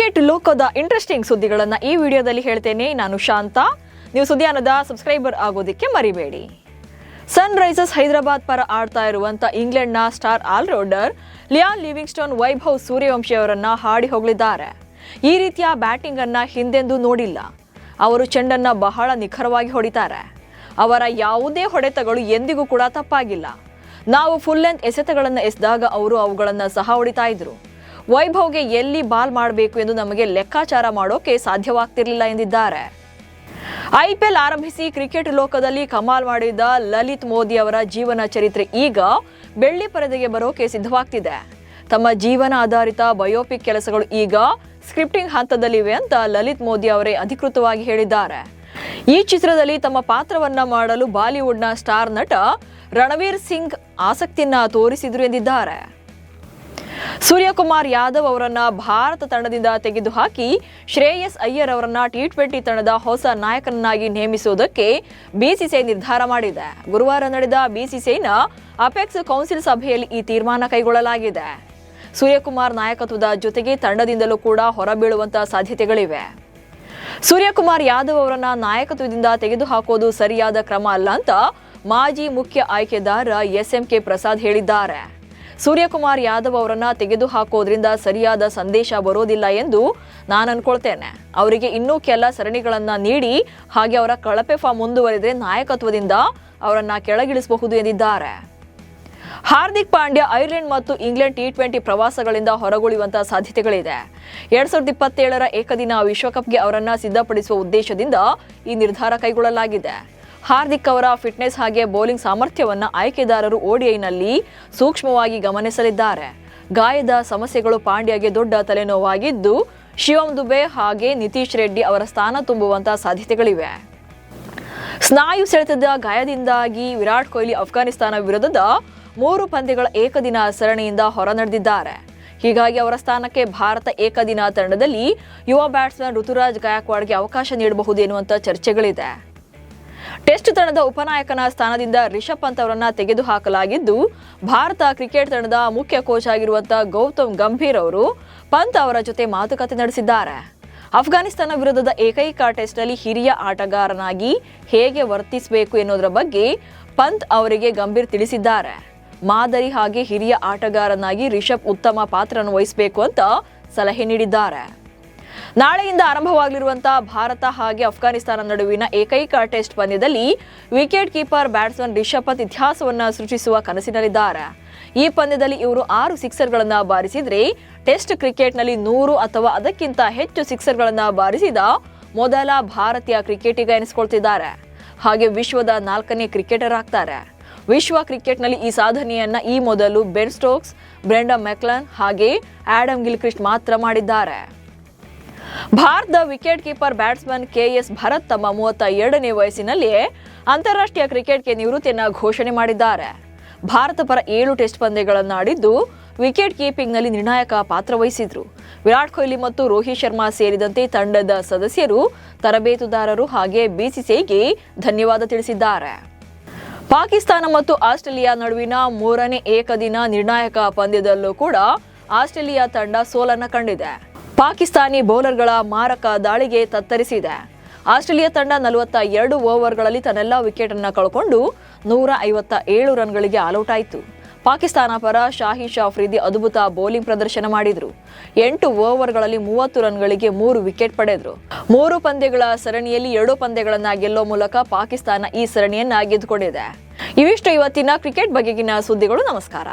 Cricket ಲೋಕದ interesting ಸುದ್ದಿಗಳನ್ನು ಈ ವಿಡಿಯೋದಲ್ಲಿ ಹೇಳ್ತೇನೆ. ನಾನು ಶಾಂತ. ನೀವು ಸುದ್ದಿಯಾನದ ಸಬ್ಸ್ಕ್ರೈಬರ್ ಆಗೋದಕ್ಕೆ ಮರಿಬೇಡಿ. ಸನ್ ರೈಸರ್ಸ್ ಹೈದರಾಬಾದ್ ಪರ ಆಡ್ತಾ ಇರುವಂತ ಇಂಗ್ಲೆಂಡ್ನ star allrounder Liam Livingstone Vaibhav Suryavanshi ಅವರನ್ನ ಹಾಡಿ ಹೋಗಲಿದ್ದಾರೆ. ಈ ರೀತಿಯ ಬ್ಯಾಟಿಂಗ್ ಅನ್ನ ಹಿಂದೆಂದೂ ನೋಡಿಲ್ಲ. ಅವರು ಚೆಂಡನ್ನ ಬಹಳ ನಿಖರವಾಗಿ ಹೊಡಿತಾರೆ. ಅವರ ಯಾವುದೇ ಹೊಡೆತಗಳು ಎಂದಿಗೂ ಕೂಡ ತಪ್ಪಾಗಿಲ್ಲ. ನಾವು ಫುಲ್ ಲೆಂತ್ ಎಸೆತಗಳನ್ನು ಎಸೆದಾಗ ಅವರು ಅವುಗಳನ್ನು ಸಹ ಹೊಡಿತಾ ಇದ್ರು. ವೈಭವ್ಗೆ ಎಲ್ಲಿ ಬಾಲ್ ಮಾಡಬೇಕು ಎಂದು ನಮಗೆ ಲೆಕ್ಕಾಚಾರ ಮಾಡೋಕೆ ಸಾಧ್ಯವಾಗ್ತಿರ್ಲಿಲ್ಲ ಎಂದಿದ್ದಾರೆ. IPL ಆರಂಭಿಸಿ ಕ್ರಿಕೆಟ್ ಲೋಕದಲ್ಲಿ ಕಮಾಲ್ ಮಾಡಿದ ಲಲಿತ್ ಮೋದಿ ಅವರ ಜೀವನ ಚರಿತ್ರೆ ಈಗ ಬೆಳ್ಳಿ ಪರದೆಗೆ ಬರೋಕೆ ಸಿದ್ಧವಾಗ್ತಿದೆ. ತಮ್ಮ ಜೀವನ ಆಧಾರಿತ ಬಯೋಪಿಕ್ ಕೆಲಸಗಳು ಈಗ ಸ್ಕ್ರಿಪ್ಟಿಂಗ್ ಹಂತದಲ್ಲಿವೆ ಅಂತ ಲಲಿತ್ ಮೋದಿ ಅವರೇ ಅಧಿಕೃತವಾಗಿ ಹೇಳಿದ್ದಾರೆ. ಈ ಚಿತ್ರದಲ್ಲಿ ತಮ್ಮ ಪಾತ್ರವನ್ನ ಮಾಡಲು ಬಾಲಿವುಡ್ನ ಸ್ಟಾರ್ ನಟ ರಣವೀರ್ ಸಿಂಗ್ ಆಸಕ್ತಿಯನ್ನ ತೋರಿಸಿದ್ರು ಎಂದಿದ್ದಾರೆ. ಸೂರ್ಯಕುಮಾರ್ ಯಾದವ್ ಅವರನ್ನ ಭಾರತ ತಂಡದಿಂದ ತೆಗೆದುಹಾಕಿ ಶ್ರೇಯಸ್ ಅಯ್ಯರ್ ಅವರನ್ನ T20 ತಂಡದ ಹೊಸ ನಾಯಕನನ್ನಾಗಿ ನೇಮಿಸುವುದಕ್ಕೆ BCCI ನಿರ್ಧಾರ ಮಾಡಿದೆ. ಗುರುವಾರ ನಡೆದ BCCIನ ಅಪೆಕ್ಸ್ ಕೌನ್ಸಿಲ್ ಸಭೆಯಲ್ಲಿ ಈ ತೀರ್ಮಾನ ಕೈಗೊಳ್ಳಲಾಗಿದೆ. ಸೂರ್ಯಕುಮಾರ್ ನಾಯಕತ್ವದ ಜೊತೆಗೆ ತಂಡದಿಂದಲೂ ಕೂಡ ಹೊರಬೀಳುವಂತಹ ಸಾಧ್ಯತೆಗಳಿವೆ. ಸೂರ್ಯಕುಮಾರ್ ಯಾದವ್ ಅವರನ್ನ ನಾಯಕತ್ವದಿಂದ ತೆಗೆದುಹಾಕೋದು ಸರಿಯಾದ ಕ್ರಮ ಅಲ್ಲ ಅಂತ ಮಾಜಿ ಮುಖ್ಯ ಆಯ್ಕೆದಾರ SMK ಪ್ರಸಾದ್ ಹೇಳಿದ್ದಾರೆ. ಸೂರ್ಯಕುಮಾರ್ ಯಾದವ್ ಅವರನ್ನ ತೆಗೆದುಹಾಕೋದ್ರಿಂದ ಸರಿಯಾದ ಸಂದೇಶ ಬರೋದಿಲ್ಲ ಎಂದು ನಾನು ಅನ್ಕೊಳ್ತೇನೆ. ಅವರಿಗೆ ಇನ್ನೂ ಕೆಲ ಸರಣಿಗಳನ್ನ ನೀಡಿ ಹಾಗೆ ಅವರ ಕಳಪೆ ಫಾರ್ಮ್ ಮುಂದುವರೆದ್ರೆ ನಾಯಕತ್ವದಿಂದ ಅವರನ್ನ ಕೆಳಗಿಳಿಸಬಹುದು ಎಂದಿದ್ದಾರೆ. ಹಾರ್ದಿಕ್ ಪಾಂಡ್ಯ ಐರ್ಲೆಂಡ್ ಮತ್ತು ಇಂಗ್ಲೆಂಡ್ T20 ಪ್ರವಾಸಗಳಿಂದ ಹೊರಗುಳಿಯುವಂತಹ ಸಾಧ್ಯತೆಗಳಿದೆ. 2027ರ ಏಕದಿನ ವಿಶ್ವಕಪ್ಗೆ ಅವರನ್ನ ಸಿದ್ಧಪಡಿಸುವ ಉದ್ದೇಶದಿಂದ ಈ ನಿರ್ಧಾರ ಕೈಗೊಳ್ಳಲಾಗಿದೆ. ಹಾರ್ದಿಕ್ ಅವರ ಫಿಟ್ನೆಸ್ ಹಾಗೆ ಬೌಲಿಂಗ್ ಸಾಮರ್ಥ್ಯವನ್ನ ಆಯ್ಕೆದಾರರು ODIನಲ್ಲಿ ಸೂಕ್ಷ್ಮವಾಗಿ ಗಮನಿಸಲಿದ್ದಾರೆ. ಗಾಯದ ಸಮಸ್ಯೆಗಳು ಪಾಂಡ್ಯಗೆ ದೊಡ್ಡ ತಲೆನೋವಾಗಿದ್ದು ಶಿವಮ್ ದುಬೆ ಹಾಗೆ ನಿತೀಶ್ ರೆಡ್ಡಿ ಅವರ ಸ್ಥಾನ ತುಂಬುವಂತಹ ಸಾಧ್ಯತೆಗಳಿವೆ. ಸ್ನಾಯು ಸೆಳೆತದ ಗಾಯದಿಂದಾಗಿ ವಿರಾಟ್ ಕೊಹ್ಲಿ ಅಫ್ಘಾನಿಸ್ತಾನ ವಿರುದ್ಧದ 3 ಪಂದ್ಯಗಳ ಏಕದಿನ ಸರಣಿಯಿಂದ ಹೊರನಡೆದಿದ್ದಾರೆ. ಹೀಗಾಗಿ ಅವರ ಸ್ಥಾನಕ್ಕೆ ಭಾರತ ಏಕದಿನ ತಂಡದಲ್ಲಿ ಯುವ ಬ್ಯಾಟ್ಸ್ಮನ್ ಋತುರಾಜ್ ಗಾಯಕ್ವಾಡ್ಗೆ ಅವಕಾಶ ನೀಡಬಹುದು ಎನ್ನುವಂತ ಚರ್ಚೆಗಳಿದೆ. ಟೆಸ್ಟ್ ತಂಡದ ಉಪನಾಯಕನ ಸ್ಥಾನದಿಂದ ರಿಷಬ್ ಪಂತ್ ಅವರನ್ನ ತೆಗೆದುಹಾಕಲಾಗಿದ್ದು ಭಾರತ ಕ್ರಿಕೆಟ್ ತಂಡದ ಮುಖ್ಯ ಕೋಚ್ ಆಗಿರುವಂತಹ ಗೌತಮ್ ಗಂಭೀರ್ ಅವರು ಪಂತ್ ಅವರ ಜೊತೆ ಮಾತುಕತೆ ನಡೆಸಿದ್ದಾರೆ. ಅಫ್ಘಾನಿಸ್ತಾನ ವಿರುದ್ಧದ ಏಕೈಕ ಟೆಸ್ಟ್ನಲ್ಲಿ ಹಿರಿಯ ಆಟಗಾರನಾಗಿ ಹೇಗೆ ವರ್ತಿಸಬೇಕು ಎನ್ನುವುದರ ಬಗ್ಗೆ ಪಂತ್ ಅವರಿಗೆ ಗಂಭೀರ್ ತಿಳಿಸಿದ್ದಾರೆ. ಮಾದರಿ ಹಾಗೆ ಹಿರಿಯ ಆಟಗಾರನಾಗಿ ರಿಷಬ್ ಉತ್ತಮ ಪಾತ್ರವನ್ನು ವಹಿಸಬೇಕು ಅಂತ ಸಲಹೆ ನೀಡಿದ್ದಾರೆ. ನಾಳೆಯಿಂದ ಆರಂಭವಾಗಲಿರುವಂತಹ ಭಾರತ ಹಾಗೆ ಅಫ್ಘಾನಿಸ್ತಾನ ನಡುವಿನ ಏಕೈಕ ಟೆಸ್ಟ್ ಪಂದ್ಯದಲ್ಲಿ wicket keeper batsman Rishabh Pant ಇತಿಹಾಸವನ್ನ ಸೃಷ್ಟಿಸುವ ಕನಸಿನಲ್ಲಿದ್ದಾರೆ. ಈ ಪಂದ್ಯದಲ್ಲಿ ಇವರು 6 ಸಿಕ್ಸರ್ಗಳನ್ನ ಬಾರಿಸಿದ್ರೆ ಟೆಸ್ಟ್ ಕ್ರಿಕೆಟ್ನಲ್ಲಿ 100 ಅಥವಾ ಅದಕ್ಕಿಂತ ಹೆಚ್ಚು ಸಿಕ್ಸರ್ಗಳನ್ನ ಬಾರಿಸಿದ ಮೊದಲ ಭಾರತೀಯ ಕ್ರಿಕೆಟಿಗ ಎನಿಸಿಕೊಳ್ತಿದ್ದಾರೆ. ಹಾಗೆ ವಿಶ್ವದ 4ನೇ ಕ್ರಿಕೆಟರ್ ಆಗ್ತಾರೆ. ವಿಶ್ವ ಕ್ರಿಕೆಟ್ನಲ್ಲಿ ಈ ಸಾಧನೆಯನ್ನ ಈ ಮೊದಲು ಬೆನ್ ಸ್ಟೋಕ್ಸ್, ಬ್ರೆಂಡನ್ ಮೆಕ್ಲನ್ ಹಾಗೆ ಆಡಮ್ ಗಿಲ್ಕ್ರಿಸ್ಟ್ ಮಾತ್ರ ಮಾಡಿದ್ದಾರೆ. ಭಾರತದ wicket keeper batsman KS Bharat ತಮ್ಮ 32ನೇ ವಯಸ್ಸಿನಲ್ಲಿಯೇ ಅಂತಾರಾಷ್ಟ್ರೀಯ ಕ್ರಿಕೆಟ್ಗೆ ನಿವೃತ್ತಿಯನ್ನ ಘೋಷಣೆ ಮಾಡಿದ್ದಾರೆ. ಭಾರತ ಪರ 7 ಟೆಸ್ಟ್ ಪಂದ್ಯಗಳನ್ನು ಆಡಿದ್ದು ವಿಕೆಟ್ ಕೀಪಿಂಗ್ನಲ್ಲಿ ನಿರ್ಣಾಯಕ ಪಾತ್ರ ವಹಿಸಿದ್ರು. ವಿರಾಟ್ ಕೊಹ್ಲಿ ಮತ್ತು ರೋಹಿತ್ ಶರ್ಮಾ ಸೇರಿದಂತೆ ತಂಡದ ಸದಸ್ಯರು, ತರಬೇತುದಾರರು ಹಾಗೆ BCCIಗೆ ಧನ್ಯವಾದ ತಿಳಿಸಿದ್ದಾರೆ. ಪಾಕಿಸ್ತಾನ ಮತ್ತು ಆಸ್ಟ್ರೇಲಿಯಾ ನಡುವಿನ 3ನೇ ಏಕದಿನ ನಿರ್ಣಾಯಕ ಪಂದ್ಯದಲ್ಲೂ ಕೂಡ ಆಸ್ಟ್ರೇಲಿಯಾ ತಂಡ ಸೋಲನ್ನ ಕಂಡಿದೆ. ಪಾಕಿಸ್ತಾನಿ ಬೌಲರ್ಗಳ ಮಾರಕ ದಾಳಿಗೆ ತತ್ತರಿಸಿದೆ. ಆಸ್ಟ್ರೇಲಿಯಾ ತಂಡ 42 ಓವರ್ಗಳಲ್ಲಿ ತನ್ನೆಲ್ಲ ವಿಕೆಟ್ ಅನ್ನ ಕಳ್ಕೊಂಡು 157 ರನ್ಗಳಿಗೆ ಆಲ್ಔಟ್ ಆಯಿತು. ಪಾಕಿಸ್ತಾನ ಪರ ಶಾಹಿದ್ ಅಫ್ರಿದಿ ಅದ್ಭುತ ಬೌಲಿಂಗ್ ಪ್ರದರ್ಶನ ಮಾಡಿದ್ರು. 8 ಓವರ್ಗಳಲ್ಲಿ 30 ರನ್ಗಳಿಗೆ 3 ವಿಕೆಟ್ ಪಡೆದ್ರು. 3 ಪಂದ್ಯಗಳ ಸರಣಿಯಲ್ಲಿ 2 ಪಂದ್ಯಗಳನ್ನ ಗೆಲ್ಲೋ ಮೂಲಕ ಪಾಕಿಸ್ತಾನ ಈ ಸರಣಿಯನ್ನ ಗೆದ್ದುಕೊಂಡಿದೆ. ಇವಿಷ್ಟು ಇವತ್ತಿನ ಕ್ರಿಕೆಟ್ ಬಗೆಗಿನ ಸುದ್ದಿಗಳು. ನಮಸ್ಕಾರ.